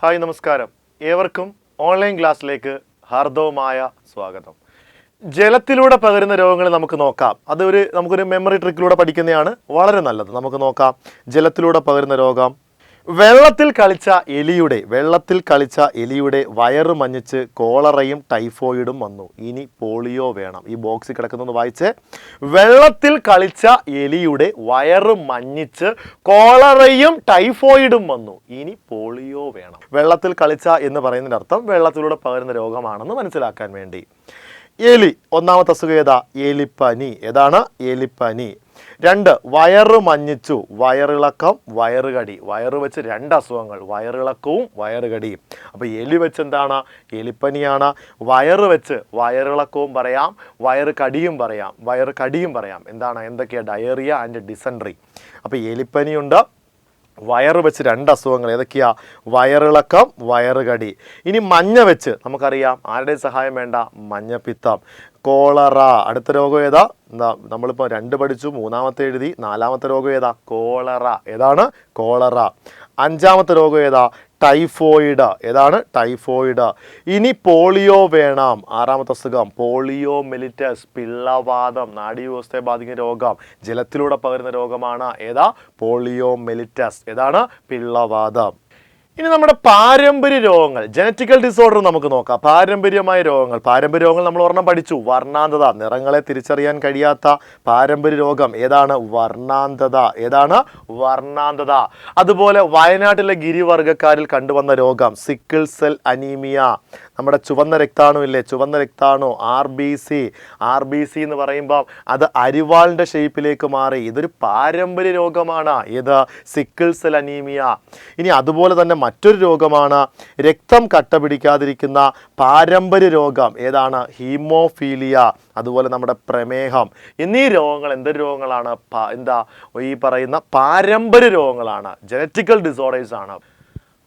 Hi നമസ്കാരം. ഏവർക്കും online ക്ലാസ്സിലേക്ക് ഹാർദവമായ സ്വാഗതം. ജലത്തിലൂടെ പകരുന്ന രോഗങ്ങൾ നമുക്ക് നോക്കാം. നമുക്കൊരു മെമ്മറി ട്രിക്കിലൂടെ പഠിക്കുന്നതാണ് വളരെ നല്ലത്. നമുക്ക് നോക്കാം. ജലത്തിലൂടെ പകരുന്ന രോഗം. വെള്ളത്തിൽ കളിച്ച എലിയുടെ വയറ് മഞ്ഞിച്ച് കോളറയും ടൈഫോയിഡും വന്നു. ഇനി പോളിയോ വേണം. ഈ ബോക്സിൽ കിടക്കുന്നത് വായിച്ച്. വെള്ളത്തിൽ കളിച്ച എലിയുടെ വയറ് മഞ്ഞിച്ച് കോളറയും ടൈഫോയിഡും വന്നു. ഇനി പോളിയോ വേണം. വെള്ളത്തിൽ കളിച്ച എന്ന് പറയുന്നതിൻ്റെ അർത്ഥം വെള്ളത്തിലൂടെ പകരുന്ന രോഗമാണെന്ന് മനസ്സിലാക്കാൻ വേണ്ടി. എലി, ഒന്നാമത്തെ അസുഖം ഏതാ? എലിപ്പനി. ഏതാണ്? എലിപ്പനി. 2, വയറ് മഞ്ഞിച്ചു. വയറിളക്കം, വയറുകടി. വയറ് വെച്ച് 2 അസുഖങ്ങൾ, വയറിളക്കവും വയറുകടിയും. അപ്പോൾ എലി വെച്ച് എന്താണ്? എലിപ്പനിയാണ്. വയറ് വെച്ച് വയറിളക്കവും പറയാം, വയറുകടിയും പറയാം. എന്തൊക്കെയാണ്? Diarrhoea and dysentery. അപ്പോൾ എലിപ്പനിയുണ്ട്, വയറ് വെച്ച് 2 അസുഖങ്ങൾ. ഏതൊക്കെയാ? വയറിളക്കം, വയറുകടി. ഇനി മഞ്ഞ വെച്ച് നമുക്കറിയാം, ആരുടെയും സഹായം വേണ്ട, മഞ്ഞപ്പിത്തം. കോളറ. അടുത്ത രോഗം ഏതാ? നമ്മളിപ്പോൾ 2 പഠിച്ചു, 3ാമത്തെ എഴുതി. 4ാമത്തെ രോഗം ഏതാ? കോളറ. ഏതാണ്? കോളറ. 5ാമത്തെ രോഗം ഏതാ? ടൈഫോയിഡ്. ഏതാണ്? ടൈഫോയിഡ്. ഇനി പോളിയോ വേണം. 6ാമത്തെ അസുഖം പോളിയോ മെലിറ്റസ്, പിള്ളവാതം. നാഡീവ്യവസ്ഥയെ ബാധിക്കുന്ന രോഗം, ജലത്തിലൂടെ പകരുന്ന രോഗമാണ്. ഏതാ? Polio mellitus. ഏതാണ്? പിള്ളവാതം. ഇനി നമ്മുടെ പാരമ്പര്യ രോഗങ്ങൾ, ജനറ്റിക്കൽ ഡിസോർഡർ നമുക്ക് നോക്കാം. പാരമ്പര്യ രോഗങ്ങൾ നമ്മൾ ഒരെണ്ണം പഠിച്ചു, വർണ്ണാന്തത. നിറങ്ങളെ തിരിച്ചറിയാൻ കഴിയാത്ത പാരമ്പര്യ രോഗം ഏതാണ്? വർണ്ണാന്തത. ഏതാണ്? വർണ്ണാന്തത. അതുപോലെ വയനാട്ടിലെ ഗിരിവർഗ്ഗക്കാരിൽ കണ്ടുവന്ന രോഗം സിക്കിൾ സെൽ അനീമിയ. നമ്മുടെ ചുവന്ന രക്താണു RBC എന്ന് പറയുമ്പോൾ അത് അരിവാളിൻ്റെ ഷേപ്പിലേക്ക് മാറി. ഇതൊരു പാരമ്പര്യ രോഗമാണ്. ഏത്? Sickle cell anaemia. ഇനി അതുപോലെ തന്നെ മറ്റൊരു രോഗമാണ് രക്തം കട്ട പിടിക്കാതിരിക്കുന്ന പാരമ്പര്യ രോഗം. ഏതാണ്? ഹീമോഫീലിയ. അതുപോലെ നമ്മുടെ പ്രമേഹം എന്നീ രോഗങ്ങൾ എന്തൊരു രോഗങ്ങളാണ്? ഈ പറയുന്ന പാരമ്പര്യ രോഗങ്ങളാണ്, ജനറ്റിക്കൽ ഡിസോർഡേഴ്സ് ആണ്.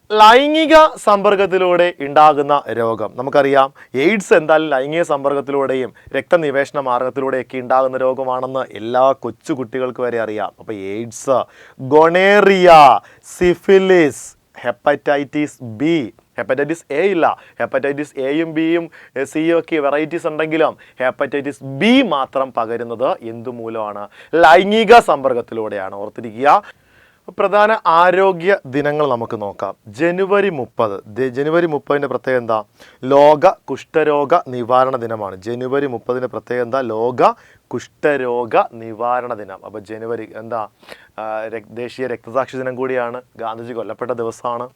ലൈംഗിക സമ്പർക്കത്തിലൂടെ ഉണ്ടാകുന്ന രോഗം നമുക്കറിയാം. എയ്ഡ്സ് എന്തായാലും ലൈംഗിക സമ്പർക്കത്തിലൂടെയും രക്തനിവേശന മാർഗത്തിലൂടെയൊക്കെ ഉണ്ടാകുന്ന രോഗമാണെന്ന് എല്ലാ കൊച്ചു കുട്ടികൾക്ക് വരെ അറിയാം. അപ്പോൾ AIDS, gonorrhoea, syphilis, hepatitis B. Hepatitis A ഇല്ല. ഹെപ്പറ്റൈറ്റിസ് എയും ബിയും സിയും ഒക്കെ വെറൈറ്റീസ് ഉണ്ടെങ്കിലും ഹെപ്പറ്റൈറ്റിസ് ബി മാത്രം പകരുന്നത് എന്തുമൂലമാണ്? ലൈംഗിക സമ്പർക്കത്തിലൂടെയാണ്. ഓർത്തിരിക്കുക. പ്രധാന ആരോഗ്യ ദിനങ്ങൾ നമുക്ക് നോക്കാം. ജനുവരി 30. പ്രത്യേകത എന്താ? ലോക കുഷ്ഠരോഗ നിവാരണ ദിനമാണ്. ജനുവരി 30 പ്രത്യേകത എന്താ? ലോക കുഷ്ഠരോഗ നിവാരണ ദിനം. അപ്പോൾ ജനുവരി എന്താ? ദേശീയ രക്തസാക്ഷി ദിനം കൂടിയാണ്. ഗാന്ധിജി കൊല്ലപ്പെട്ട ദിവസമാണ്.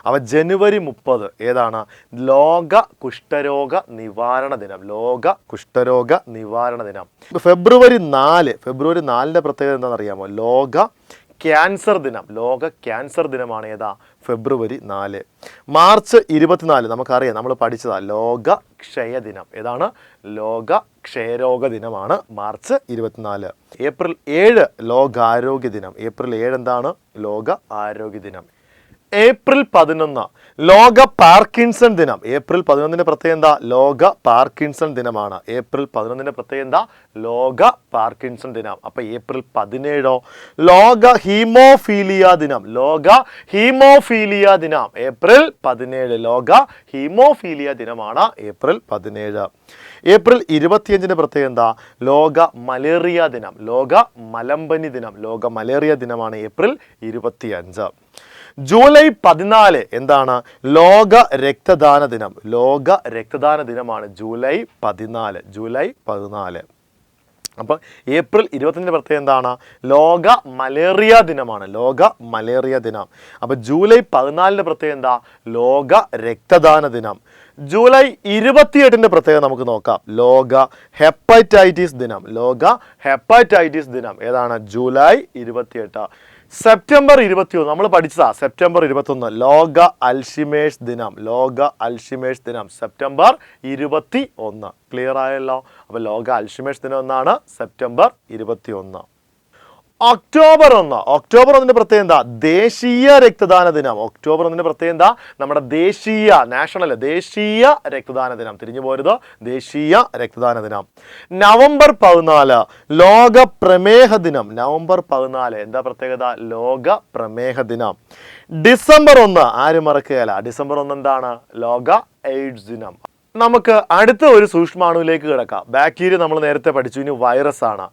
അപ്പോൾ ജനുവരി 30 ഏതാണ്? ലോക കുഷ്ഠരോഗ നിവാരണ ദിനം. ലോക കുഷ്ഠരോഗ നിവാരണ ദിനം. ഫെബ്രുവരി 4 പ്രത്യേകത എന്താണെന്നറിയാമോ? ലോക ക്യാൻസർ ദിനം. ലോക ക്യാൻസർ ദിനമാണ്. ഏതാ? ഫെബ്രുവരി 4. മാർച്ച് 24 നമുക്കറിയാം, നമ്മൾ പഠിച്ചതാ, ലോക ക്ഷയദിനം. ഏതാണ്? ലോക ക്ഷയരോഗ ദിനമാണ് മാർച്ച് 24. ഏപ്രിൽ 7 ലോകാരോഗ്യ ദിനം. ഏപ്രിൽ 7 എന്താണ്? ലോക ആരോഗ്യ ദിനം. ഏപ്രിൽ 11 ലോക പാർക്കിൻസൺ ദിനം. ഏപ്രിൽ 11 പ്രത്യേകത എന്താ? ലോക പാർക്കിൻസൺ ദിനമാണ്. ഏപ്രിൽ 11 പ്രത്യേകത എന്താ? ലോക പാർക്കിൻസൺ ദിനം. അപ്പോൾ ഏപ്രിൽ 17 ലോക ഹീമോഫീലിയ ദിനം. ലോക ഹീമോഫീലിയ ദിനം. ഏപ്രിൽ 17 ലോക ഹീമോഫീലിയ ദിനമാണ്. ഏപ്രിൽ 17. ഏപ്രിൽ 25 പ്രത്യേകത എന്താ? ലോക മലേറിയ ദിനം. ലോക മലമ്പനി ദിനം. ലോക മലേറിയ ദിനമാണ്. ഏപ്രിൽ 25. ജൂലൈ 14 എന്താണ്? ലോക രക്തദാന ദിനം. ലോക രക്തദാന ദിനമാണ്. ജൂലൈ 14. അപ്പോൾ ഏപ്രിൽ 25 പ്രത്യേകത എന്താണ്? ലോക മലേറിയ ദിനമാണ്. ലോക മലേറിയ ദിനം. അപ്പോൾ ജൂലൈ 14 പ്രത്യേകത എന്താ? ലോക രക്തദാന ദിനം. ജൂലൈ 28 പ്രത്യേകത നമുക്ക് നോക്കാം. ലോക ഹെപ്പറ്റൈറ്റിസ് ദിനം. ലോക ഹെപ്പറ്റൈറ്റിസ് ദിനം. ഏതാണ്? ജൂലൈ 28. സെപ്റ്റംബർ 21 നമ്മൾ പഠിച്ചതാ. സെപ്റ്റംബർ 21 ലോക അൽഷിമേഴ്സ് ദിനം. ലോക അൽഷിമേഴ്സ് ദിനം സെപ്റ്റംബർ 21. ക്ലിയർ ആയല്ലോ? അപ്പോൾ ലോക അൽഷിമേഴ്സ് ദിനം എന്നാണ് സെപ്റ്റംബർ 21. ഒക്ടോബർ 1 പ്രത്യേകത എന്താ? ദേശീയ രക്തദാന ദിനം. ഒക്ടോബർ 1 പ്രത്യേകത എന്താ? നമ്മുടെ നാഷണൽ ദേശീയ രക്തദാന ദിനം. തിരിഞ്ഞു പോരുത്, ദേശീയ രക്തദാന ദിനം. നവംബർ 14 ലോക പ്രമേഹ ദിനം. നവംബർ 14 എന്താ പ്രത്യേകത? ലോക പ്രമേഹ ദിനം. ഡിസംബർ 1 ആരും മറക്കുകയല്ല, ഡിസംബർ 1 എന്താണ്? ലോക എയ്ഡ്സ് ദിനം. നമുക്ക് അടുത്ത ഒരു സൂക്ഷ്മാണുവിലേക്ക് കിടക്കാം. ബാക്ടീരിയ നമ്മൾ നേരത്തെ പഠിച്ചു, ഇനി വൈറസ് ആണ്.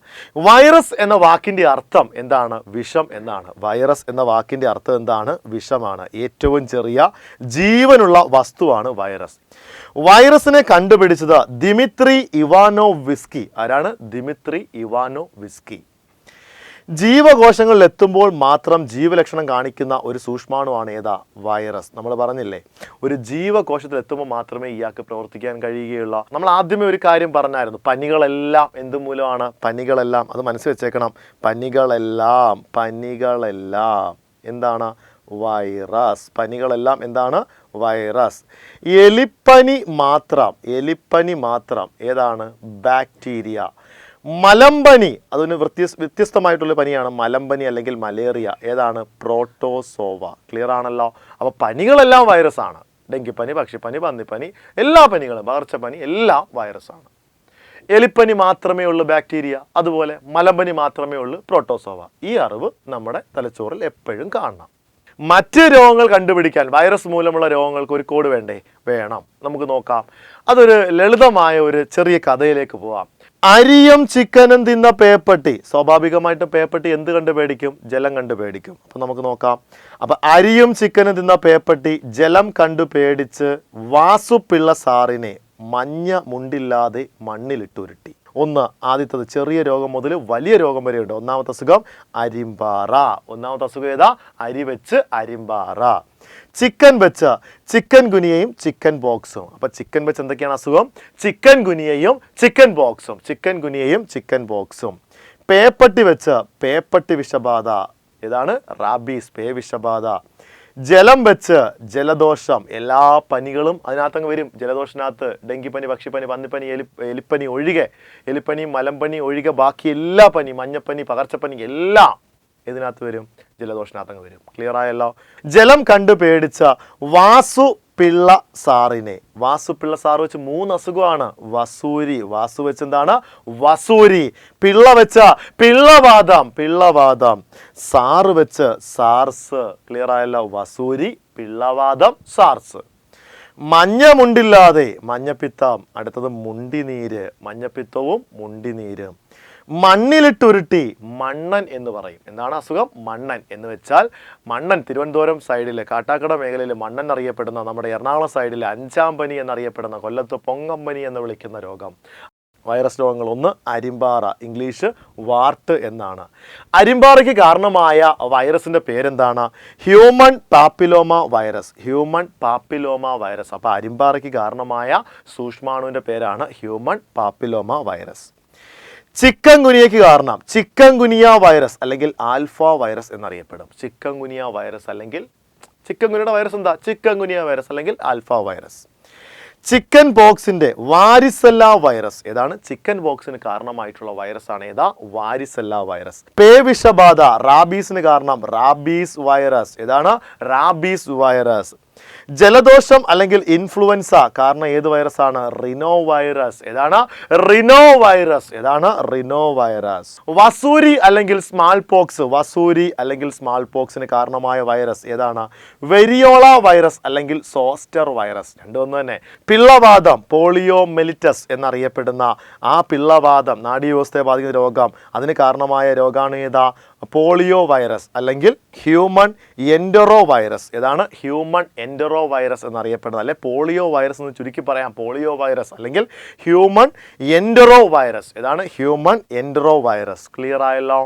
വൈറസ് എന്ന വാക്കിന്റെ അർത്ഥം എന്താണ്? വിഷം എന്നാണ്. വൈറസ് എന്ന വാക്കിന്റെ അർത്ഥം എന്താണ്? വിഷമാണ്. ഏറ്റവും ചെറിയ ജീവനുള്ള വസ്തുവാണ് വൈറസ്. വൈറസിനെ കണ്ടുപിടിച്ചത് ദിമിത്രി ഇവാനോവിസ്കി. ആരാണ്? ദിമിത്രി ഇവാനോവിസ്കി. ജീവകോശങ്ങളിൽ എത്തുമ്പോൾ മാത്രം ജീവലക്ഷണം കാണിക്കുന്ന ഒരു സൂക്ഷ്മാണുവാണ് ഏതാ? വൈറസ്. നമ്മൾ പറഞ്ഞില്ലേ, ഒരു ജീവകോശത്തിൽ എത്തുമ്പോൾ മാത്രമേ ഇയാൾക്ക് പ്രവർത്തിക്കാൻ കഴിയുകയുള്ളൂ. നമ്മൾ ആദ്യമേ ഒരു കാര്യം പറഞ്ഞായിരുന്നു, പനികളെല്ലാം എന്ത് മൂലമാണ്? പനികളെല്ലാം, അത് മനസ്സിൽ വെച്ചേക്കണം. പനികളെല്ലാം എന്താണ്? വൈറസ്. പനികളെല്ലാം എന്താണ്? വൈറസ്. എലിപ്പനി മാത്രം ഏതാണ്? ബാക്ടീരിയ. മലമ്പനി, അതൊരു വ്യത്യസ്തമായിട്ടുള്ള പനിയാണ്. മലമ്പനി അല്ലെങ്കിൽ മലേറിയ ഏതാണ്? പ്രോട്ടോസോവ. ക്ലിയർ ആണല്ലോ? അപ്പോൾ പനികളെല്ലാം വൈറസ് ആണ്. ഡെങ്കിപ്പനി, പക്ഷിപ്പനി, പന്നിപ്പനി, എല്ലാ പനികളും, പകർച്ചപ്പനി എല്ലാം വൈറസാണ്. എലിപ്പനി മാത്രമേ ഉള്ളൂ ബാക്ടീരിയ, അതുപോലെ മലമ്പനി മാത്രമേ ഉള്ളൂ പ്രോട്ടോസോവ. ഈ അറിവ് നമ്മുടെ തലച്ചോറിൽ എപ്പോഴും കാണണം. മറ്റ് രോഗങ്ങൾ കണ്ടുപിടിക്കാൻ വൈറസ് മൂലമുള്ള രോഗങ്ങൾക്ക് ഒരു കോഡ് വേണ്ടേ? വേണം. നമുക്ക് നോക്കാം. അതൊരു ലളിതമായ ഒരു ചെറിയ കഥയിലേക്ക് പോവാം. അരിയും ചിക്കനും തിന്ന പേപ്പട്ടി. സ്വാഭാവികമായിട്ടും പേപ്പട്ടി എന്ത് കണ്ട് പേടിക്കും? ജലം കണ്ട് പേടിക്കും. അപ്പം നമുക്ക് നോക്കാം. അപ്പം അരിയും ചിക്കനും തിന്ന പേപ്പട്ടി ജലം കണ്ടു പേടിച്ച് വാസുപിള്ള സാറിനെ മഞ്ഞ മുണ്ടില്ലാതെ മണ്ണിലിട്ടുരുട്ടി. ആദ്യത്തത് ചെറിയ രോഗം മുതൽ വലിയ രോഗം വരെയുണ്ട്. ഒന്നാമത്തെ അസുഖം അരിമ്പാറ. ഒന്നാമത്തെ അസുഖം ഏതാ? അരി വെച്ച് അരിമ്പാറ. ചിക്കൻ വെച്ച് ചിക്കൻ ഗുനിയയും ചിക്കൻ ബോക്സും. അപ്പൊ ചിക്കൻ വെച്ച് എന്തൊക്കെയാണ് അസുഖം? ചിക്കൻ ഗുനിയയും ചിക്കൻ ബോക്സും. ചിക്കൻ ഗുനിയയും ചിക്കൻ ബോക്സും. പേപ്പട്ടി വെച്ച് പേപ്പട്ടി വിഷബാധ. ഏതാണ്? റാബീസ്, പേ വിഷബാധ. ജലം വെച്ച് ജലദോഷം. എല്ലാ പനികളും അതിനകത്തങ്ങ് വരും. ജലദോഷത്തിനകത്ത് ഡെങ്കിപ്പനി, പക്ഷിപ്പനി, പന്നിപ്പനി, എലിപ്പനി ഒഴികെ, എലിപ്പനി മലമ്പനി ഒഴികെ ബാക്കി എല്ലാ പനി, മഞ്ഞപ്പനി, പകർച്ചപ്പനി എല്ലാം ഇതിനകത്ത് വരും. ജലദോഷത്തിനകത്തങ്ങ് വരും. ക്ലിയർ ആയല്ലോ? ജലം കണ്ടു പേടിച്ച വാസുപിള്ള സാറിനെ. വാസുപിള്ള സാർ വെച്ച് 3 അസുഖമാണ്. വസൂരി. വാസു വെച്ച് എന്താണ്? വസൂരി. പിള്ള വെച്ച പിള്ളവാദം. സാറ് വെച്ച് സാർസ്. ക്ലിയർ ആയല്ലോ? വസൂരി, പിള്ളവാദം, സാർസ്. മഞ്ഞമുണ്ടില്ലാതെ മഞ്ഞപ്പിത്തം. അടുത്തത് മുണ്ടിനീര്. മഞ്ഞപ്പിത്തവും മുണ്ടിനീരും. മണ്ണിലിട്ടുരുട്ടി. മണ്ണൻ എന്ന് പറയും. എന്താണ് അസുഖം? മണ്ണൻ എന്ന് വെച്ചാൽ മണ്ണൻ. തിരുവനന്തപുരം സൈഡിലെ കാട്ടാക്കട മേഖലയിൽ മണ്ണൻ അറിയപ്പെടുന്ന, നമ്മുടെ എറണാകുളം സൈഡിലെ 5-ാം പനി എന്നറിയപ്പെടുന്ന, കൊല്ലത്ത് പൊങ്ങമ്പനി എന്ന് വിളിക്കുന്ന രോഗം. വൈറസ് രോഗങ്ങൾ. 1 അരിമ്പാറ, ഇംഗ്ലീഷ് വാർട്ട് എന്നാണ്. അരിമ്പാറയ്ക്ക് കാരണമായ വൈറസിന്റെ പേരെന്താണ്? Human papilloma virus. Human papilloma virus. അപ്പോൾ അരിമ്പാറയ്ക്ക് കാരണമായ സൂക്ഷ്മാണുവിന്റെ പേരാണ് ഹ്യൂമൻ പാപ്പിലോമ വൈറസ്. ചിക്കൻ ഗുനിയയ്ക്ക് കാരണം ചിക്കൻ ഗുനിയ വൈറസ് അല്ലെങ്കിൽ ആൽഫ വൈറസ് എന്നറിയപ്പെടും. ചിക്കൻ ഗുനിയ വൈറസ് അല്ലെങ്കിൽ ചിക്കൻ ഗുനിയുടെ വൈറസ് എന്താ? ചിക്കൻ ഗുനിയ വൈറസ് അല്ലെങ്കിൽ ആൽഫ വൈറസ്. ചിക്കൻ ബോക്സിന്റെ വാരിസെല്ല വൈറസ്. ഏതാണ്? ചിക്കൻ ബോക്സിന് കാരണമായിട്ടുള്ള വൈറസ് ആണ് ഏതാ? Varicella virus. പേ വിഷബാധ. റാബീസിന് കാരണം റാബീസ് വൈറസ്. ഏതാണ്? Rabies virus. ജലദോഷം അല്ലെങ്കിൽ ഇൻഫ്ലുവൻസ കാരണം ഏത് വൈറസ് ആണ്? റിനോ വൈറസ്. ഏതാണ്? റിനോ വൈറസ്. ഏതാണ്? റിനോ വൈറസ്. വസൂരി അല്ലെങ്കിൽ സ്മാൾ പോക്സ്. വസൂരി അല്ലെങ്കിൽ സ്മാൾ പോക്സിന് കാരണമായ വൈറസ് ഏതാണ്? വെരിയോള വൈറസ് അല്ലെങ്കിൽ സോസ്റ്റർ വൈറസ്. രണ്ടും ഒന്ന് തന്നെ. പിള്ളവാദം, പോളിയോമെലിറ്റസ് എന്നറിയപ്പെടുന്ന ആ പിള്ളവാദം, നാഡീവ്യവസ്ഥയെ ബാധിക്കുന്ന രോഗം, അതിന് കാരണമായ രോഗമാണ് ഏതാ? പോളിയോ വൈറസ് അല്ലെങ്കിൽ ഹ്യൂമൻ എൻഡറോ വൈറസ്. ഏതാണ്? ഹ്യൂമൻ എൻഡറോ വൈറസ് എന്നറിയപ്പെടുന്നത്. അല്ലെ പോളിയോ വൈറസ് എന്ന് ചുരുക്കി പറയാം. പോളിയോ വൈറസ് അല്ലെങ്കിൽ ഹ്യൂമൻ എൻഡറോ വൈറസ്. ഏതാണ്? Human entero virus. ക്ലിയർ ആയല്ലോ?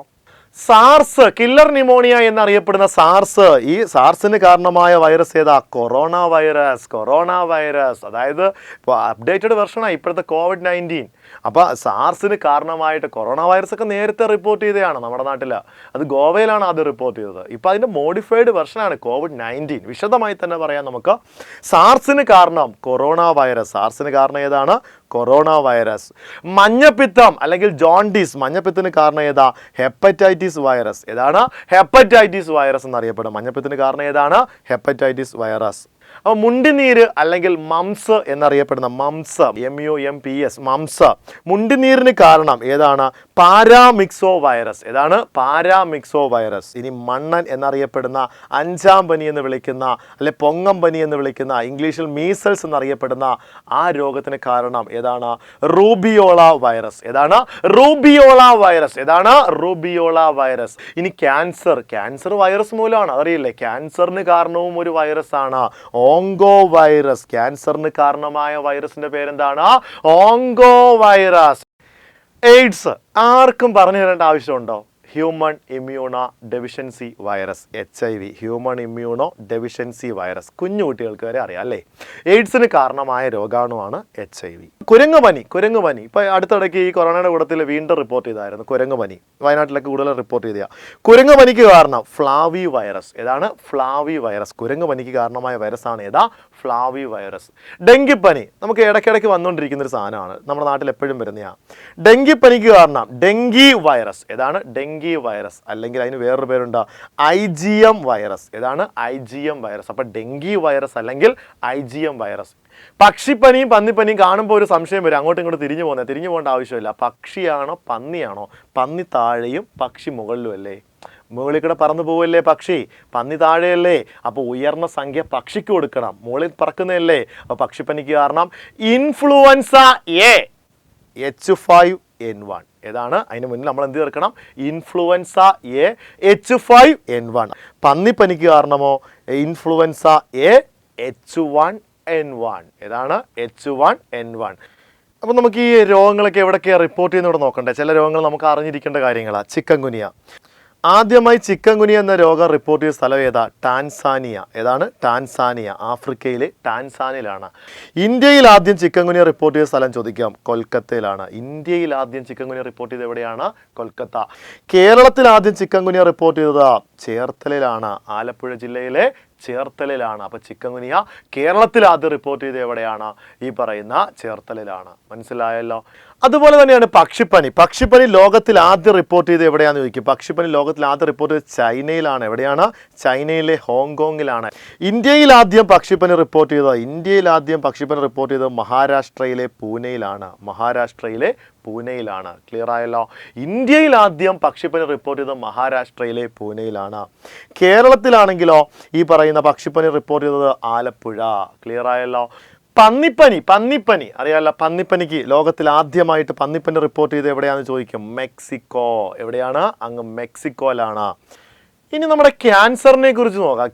സാർസ്, കില്ലർ ന്യൂമോണിയ എന്നറിയപ്പെടുന്ന സാർസ്. ഈ സാർസിന് കാരണമായ വൈറസ് ഏതാ? Corona virus. Corona virus. അതായത് ഇപ്പോൾ അപ്ഡേറ്റഡ് വെർഷനാണ് ഇപ്പോഴത്തെ COVID-19. അപ്പോൾ സാർസിന് കാരണമായിട്ട് കൊറോണ വൈറസ് ഒക്കെ നേരത്തെ റിപ്പോർട്ട് ചെയ്തതാണ് നമ്മുടെ നാട്ടിൽ. അത് ഗോവയിലാണ് ആദ്യം റിപ്പോർട്ട് ചെയ്തത്. ഇപ്പോൾ അതിൻ്റെ മോഡിഫൈഡ് വെർഷനാണ് COVID-19. വിശദമായി തന്നെ പറയാം നമുക്ക്. സാർസിന് കാരണം കൊറോണ വൈറസ്. സാർസിന് കാരണം ഏതാണ്? Corona virus. മഞ്ഞപ്പിത്തം അല്ലെങ്കിൽ ജോണ്ടിസ്, മഞ്ഞപ്പിത്തത്തിന് കാരണം ഏതാ? Hepatitis virus. ഏതാണ്? ഹെപ്പറ്റൈറ്റിസ് വൈറസ് എന്നറിയപ്പെടും. മഞ്ഞപ്പിത്തത്തിന് കാരണം ഏതാണ്? Hepatitis virus. അപ്പോൾ മുണ്ടിനീര് അല്ലെങ്കിൽ മംസ് എന്നറിയപ്പെടുന്ന മംസ്, MUMPS, മംസ്, മുണ്ടിനീരിന് കാരണം ഏതാണ്? Paramyxo virus. ഏതാണ്? Paramyxo virus. ഇനി മണ്ണൻ എന്നറിയപ്പെടുന്ന അഞ്ചാം പനി എന്ന് വിളിക്കുന്ന അല്ലെ പൊങ്ങം പനി എന്ന് വിളിക്കുന്ന, ഇംഗ്ലീഷിൽ മീസൽസ് എന്നറിയപ്പെടുന്ന ആ രോഗത്തിന് കാരണം ഏതാണ്? Rubeola virus. ഏതാണ്? Rubeola virus. ഏതാണ്? Rubeola virus. ഇനി ക്യാൻസർ, ക്യാൻസർ വൈറസ് മൂലമാണ്, അറിയില്ലേ? ക്യാൻസറിന് കാരണവും ഒരു വൈറസ് ആണ്, ഓങ്കോ വൈറസ്. ക്യാൻസറിന് കാരണമായ വൈറസിന്റെ പേരെന്താണ്? Onco virus. എയ്ഡ്സ് ആർക്കും പറഞ്ഞു തരേണ്ട ആവശ്യമുണ്ടോ? Human immuno deficiency virus, HIV, human immuno deficiency virus. കുഞ്ഞു കുട്ടികൾക്ക് വരെ അറിയാം അല്ലേ? എയ്ഡ്സിന് കാരണമായ രോഗാണുവാണ് HIV. കുരങ്ങുപനി, കുരങ്ങുപനി ഇപ്പോൾ അടുത്തിടയ്ക്ക് ഈ കൊറോണയുടെ കൂട്ടത്തിൽ വീണ്ടും റിപ്പോർട്ട് ചെയ്തായിരുന്നു കുരങ്ങുപനി. വയനാട്ടിലൊക്കെ കൂടുതൽ റിപ്പോർട്ട് ചെയ്ത കുരങ്ങുപനിക്ക് കാരണം ഫ്ലാവി വൈറസ്. ഏതാണ്? Flavi virus. കുരങ്ങുപനിക്ക് കാരണമായ വൈറസാണ് ഏതാ? Flavi virus. ഡെങ്കിപ്പനി നമുക്ക് ഇടയ്ക്കിടയ്ക്ക് വന്നുകൊണ്ടിരിക്കുന്ന ഒരു സാധനമാണ്, നമ്മുടെ നാട്ടിൽ എപ്പോഴും വരുന്നതാണ്. ഡെങ്കിപ്പനിക്ക് കാരണം ഡെങ്കി വൈറസ്. ഏതാണ്? Dengue virus. അല്ലെങ്കിൽ അതിന് വേറൊരു പേരുണ്ട്, IgM വൈറസ്. ഏതാണ്? IgM virus. അപ്പോൾ ഡെങ്കി വൈറസ് അല്ലെങ്കിൽ IgM വൈറസ്. പക്ഷിപ്പനിയും പന്നിപ്പനിയും കാണുമ്പോൾ ഒരു സംശയം വരും, അങ്ങോട്ടും ഇങ്ങോട്ട് തിരിഞ്ഞു പോകേണ്ട ആവശ്യമില്ല. പക്ഷിയാണോ പന്നിയാണോ? പന്നി താഴെയും പക്ഷി മുകളിലും അല്ലേ? മുകളിൽ കൂടെ പറന്നു പോവല്ലേ പക്ഷി, പന്നി താഴെയല്ലേ? അപ്പോൾ ഉയർന്ന സംഖ്യ പക്ഷിക്ക് കൊടുക്കണം, മുകളിൽ പറക്കുന്നതല്ലേ? അപ്പോൾ പക്ഷിപ്പനിക്ക് കാരണം ഇൻഫ്ലുവൻസ A H5N1. ഏതാണ്? അതിന് മുന്നിൽ നമ്മൾ എന്ത് ചേർക്കണം? Influenza A H5N1. പന്നിപ്പനിക്ക് കാരണമോ? Influenza A H1N1. ഏതാണ്? H1N1. അപ്പോൾ നമുക്ക് ഈ രോഗങ്ങളൊക്കെ എവിടെയൊക്കെയാണ് റിപ്പോർട്ട് ചെയ്യുന്നവിടെ നോക്കണ്ടേ? ചില രോഗങ്ങൾ നമുക്ക് അറിഞ്ഞിരിക്കേണ്ട കാര്യങ്ങളാണ്. ചിക്കൻ ഗുനിയ. ആദ്യമായി ചിക്കൻ ഗുനിയ എന്ന രോഗം റിപ്പോർട്ട് ചെയ്ത സ്ഥലം ഏതാ? ടാൻസാനിയ. ഏതാണ്? ടാൻസാനിയ. ആഫ്രിക്കയിലെ ടാൻസാനിയയിലാണ്. ഇന്ത്യയിൽ ആദ്യം ചിക്കൻ ഗുനിയ റിപ്പോർട്ട് ചെയ്ത സ്ഥലം ചോദിക്കാം, കൊൽക്കത്തയിലാണ്. ഇന്ത്യയിൽ ആദ്യം ചിക്കൻ ഗുനിയ റിപ്പോർട്ട് ചെയ്തത് എവിടെയാണ്? കൊൽക്കത്ത. കേരളത്തിൽ ആദ്യം ചിക്കൻ ഗുനിയ റിപ്പോർട്ട് ചെയ്തത് ചേർത്തലയിലാണ്, ആലപ്പുഴ ജില്ലയിലെ ചേർത്തലയിലാണ്. അപ്പോൾ ചിക്കൻ ഗുനിയ കേരളത്തിൽ ആദ്യം റിപ്പോർട്ട് ചെയ്തത് എവിടെയാണ്? ഈ പറയുന്ന ചേർത്തലയിലാണ്. മനസ്സിലായല്ലോ? അതുപോലെ തന്നെയാണ് പക്ഷിപ്പനി. പക്ഷിപ്പനി ലോകത്തിൽ ആദ്യം റിപ്പോർട്ട് ചെയ്ത് എവിടെയാണെന്ന് ചോദിക്കും. പക്ഷിപ്പനി ലോകത്തിൽ ആദ്യം റിപ്പോർട്ട് ചെയ്ത് ചൈനയിലാണ്. എവിടെയാണ്? ചൈനയിലെ ഹോങ്കോങ്ങിലാണ്. ഇന്ത്യയിൽ ആദ്യം പക്ഷിപ്പനി റിപ്പോർട്ട് ചെയ്തത് മഹാരാഷ്ട്രയിലെ പൂനെയിലാണ്. മഹാരാഷ്ട്രയിലെ പൂനെയിലാണ്. ക്ലിയർ ആയല്ലോ? ഇന്ത്യയിൽ ആദ്യം പക്ഷിപ്പനി റിപ്പോർട്ട് ചെയ്തത് മഹാരാഷ്ട്രയിലെ പൂനെയിലാണ്. കേരളത്തിലാണെങ്കിലോ ഈ പറയുന്ന പക്ഷിപ്പനി റിപ്പോർട്ട് ചെയ്തത് ആലപ്പുഴ. ക്ലിയർ ആയല്ലോ? പന്നിപ്പനി അറിയാമല്ലോ. പന്നിപ്പനിക്ക് ലോകത്തിൽ ആദ്യമായിട്ട് പന്നിപ്പനി റിപ്പോർട്ട് ചെയ്ത് എവിടെയാണെന്ന് ചോദിക്കും, മെക്സിക്കോ. എവിടെയാണ്? അങ്ങ് മെക്സിക്കോയിലാണ്. ഇനി നമ്മുടെ ക്യാൻസറിനെ കുറിച്ച് നോക്കാം.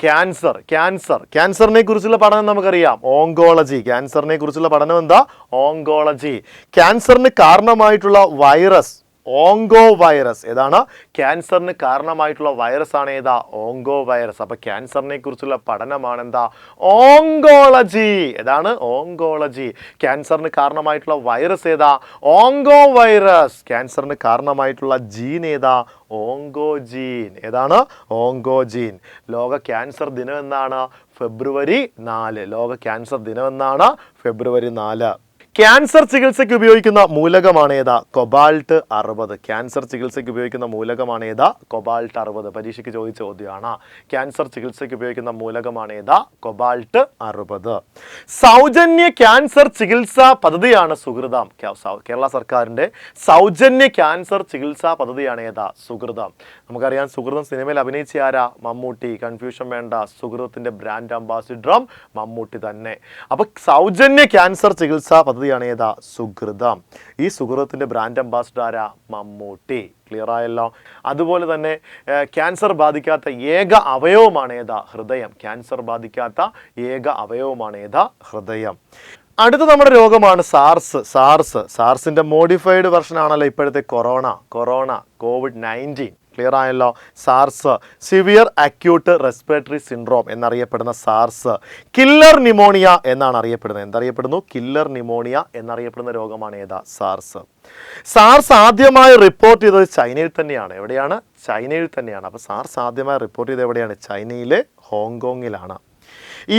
ക്യാൻസറിനെ കുറിച്ചുള്ള പഠനം നമുക്കറിയാം, ഓങ്കോളജി. ക്യാൻസറിനെ കുറിച്ചുള്ള പഠനം എന്താ? ഓങ്കോളജി. ക്യാൻസറിന് കാരണമായിട്ടുള്ള വൈറസ് ഓങ്കോ വൈറസ്. ഏതാണ്? ക്യാൻസറിന് കാരണമായിട്ടുള്ള വൈറസ് ആണ് ഏതാ? Onco virus. അപ്പോൾ ക്യാൻസറിനെ കുറിച്ചുള്ള പഠനമാണ് എന്താ? ഓങ്കോളജി. ഏതാണ്? ഓങ്കോളജി. ക്യാൻസറിന് കാരണമായിട്ടുള്ള വൈറസ് ഏതാ? Onco virus. ക്യാൻസറിന് കാരണമായിട്ടുള്ള ജീൻ ഏതാ? ഓങ്കോജീൻ. ഏതാണ്? ഓങ്കോജീൻ. ലോക ക്യാൻസർ ദിനം എന്നാണ്? ഫെബ്രുവരി 4. ലോക ക്യാൻസർ ദിനം എന്നാണ്? ഫെബ്രുവരി 4. ക്യാൻസർ ചികിത്സയ്ക്ക് ഉപയോഗിക്കുന്ന മൂലകമാണ് ഏതാ? കൊബാൾട്ട് 60. ക്യാൻസർ ചികിത്സയ്ക്ക് ഉപയോഗിക്കുന്ന മൂലകമാണ് ഏതാ? കൊബാൾട്ട് 60. പരീക്ഷയ്ക്ക് ചോദിച്ച ചോദ്യമാണ്. ക്യാൻസർ ചികിത്സയ്ക്ക് ഉപയോഗിക്കുന്ന മൂലകമാണ് ഏതാ? കൊബാൾട്ട് 60. സൗജന്യ ക്യാൻസർ ചികിത്സാ പദ്ധതിയാണ് സുഹൃതം. കേരള സർക്കാരിൻ്റെ സൗജന്യ ക്യാൻസർ ചികിത്സാ പദ്ധതിയാണ് ഏതാ? സുഹൃതം. നമുക്കറിയാം, സുഹൃതം സിനിമയിൽ അഭിനയിച്ച ആരാ? മമ്മൂട്ടി. കൺഫ്യൂഷൻ വേണ്ട, സുഹൃതത്തിൻ്റെ ബ്രാൻഡ് അംബാസിഡറും മമ്മൂട്ടി തന്നെ. അപ്പോൾ സൗജന്യ ക്യാൻസർ ചികിത്സാ പദ്ധതിയാണ് ഏതാ? സുഹൃതം. ഈ സുഹൃതത്തിൻ്റെ ബ്രാൻഡ് അംബാസിഡർ ആരാ? മമ്മൂട്ടി. ക്ലിയർ ആയല്ലോ? അതുപോലെ തന്നെ ക്യാൻസർ ബാധിക്കാത്ത ഏക അവയവമാണ് ഏതാ? ഹൃദയം. ക്യാൻസർ ബാധിക്കാത്ത ഏക അവയവമാണ് ഏതാ? ഹൃദയം. അടുത്ത നമ്മുടെ രോഗമാണ് സാർസിൻ്റെ മോഡിഫൈഡ് വെർഷൻ ആണല്ലോ ഇപ്പോഴത്തെ കൊറോണ COVID-19. ക്ലിയർ ആയല്ലോ. SARS severe acute respiratory syndrome എന്നറിയപ്പെടുന്ന സാർസ്, കില്ലർ ന്യൂമോണിയ എന്നാണ് അറിയപ്പെടുന്നത്. എന്തറിയപ്പെടുന്നു? കില്ലർ ന്യൂമോണിയ എന്നറിയപ്പെടുന്ന രോഗമാണ് ഏതാ? സാർസ്. സാർസ് ആദ്യമായി റിപ്പോർട്ട് ചെയ്തത് ചൈനയിൽ തന്നെയാണ്. എവിടെയാണ്? ചൈനയിൽ തന്നെയാണ്. അപ്പോൾ സാർസ് ആദ്യമായി റിപ്പോർട്ട് ചെയ്തത് എവിടെയാണ്? ചൈനയിലെ ഹോങ്കോങ്ങിലാണ്.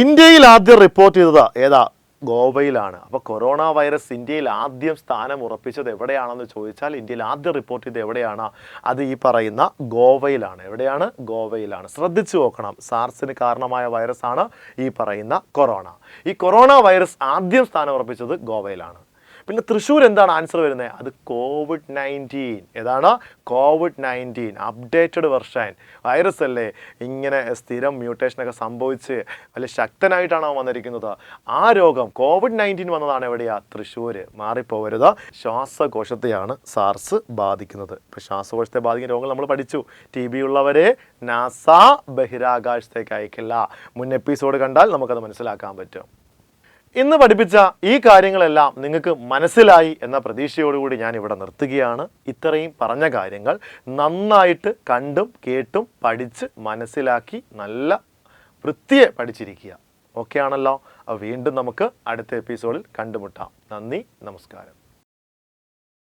ഇന്ത്യയിൽ ആദ്യം റിപ്പോർട്ട് ചെയ്തത് ഏതാ? ഗോവയിലാണ്. അപ്പോൾ കൊറോണ വൈറസ് ഇന്ത്യയിൽ ആദ്യം സ്ഥാനം ഉറപ്പിച്ചത് എവിടെയാണെന്ന് ചോദിച്ചാൽ ഇന്ത്യയിൽ ആദ്യം റിപ്പോർട്ട് ചെയ്തത് എവിടെയാണ്? അത് ഈ പറയുന്ന ഗോവയിലാണ്. എവിടെയാണ്? ഗോവയിലാണ്. ശ്രദ്ധിച്ചു നോക്കണം. സാർസിന് കാരണമായ വൈറസാണ് ഈ പറയുന്ന കൊറോണ. ഈ കൊറോണ വൈറസ് ആദ്യം സ്ഥാനം ഉറപ്പിച്ചത് ഗോവയിലാണ്. പിന്നെ തൃശ്ശൂർ എന്താണ് ആൻസർ വരുന്നത്? അത് COVID-19. ഏതാണ്? COVID-19 updated version. വൈറസ് അല്ലേ, ഇങ്ങനെ സ്ഥിരം മ്യൂട്ടേഷനൊക്കെ സംഭവിച്ച് വലിയ ശക്തനായിട്ടാണ് വന്നിരിക്കുന്നത്. ആ രോഗം COVID-19 വന്നതാണ് എവിടെയാ? തൃശ്ശൂർ. മാറിപ്പോവരുത്. ശ്വാസകോശത്തെയാണ് സാർസ് ബാധിക്കുന്നത്. ഇപ്പോൾ ശ്വാസകോശത്തെ ബാധിക്കുന്ന രോഗങ്ങൾ നമ്മൾ പഠിച്ചു. TB ഉള്ളവരെ നാസ ബഹിരാകാശത്തേക്ക് അയക്കില്ല. മുൻ എപ്പിസോഡ് കണ്ടാൽ നമുക്കത് മനസ്സിലാക്കാൻ പറ്റും. ഇന്ന് പഠിപ്പിച്ച ഈ കാര്യങ്ങളെല്ലാം നിങ്ങൾക്ക് മനസ്സിലായി എന്ന പ്രതീക്ഷയോടുകൂടി ഞാൻ ഇവിടെ നിർത്തുകയാണ്. ഇത്രയും പറഞ്ഞ കാര്യങ്ങൾ നന്നായിട്ട് കണ്ടും കേട്ടും പഠിച്ച് മനസ്സിലാക്കി നല്ല വൃത്തിയെ പഠിച്ചിരിക്കുക. ഓക്കെ ആണല്ലോ? വീണ്ടും നമുക്ക് അടുത്ത എപ്പിസോഡിൽ കണ്ടുമുട്ടാം. നന്ദി, നമസ്കാരം.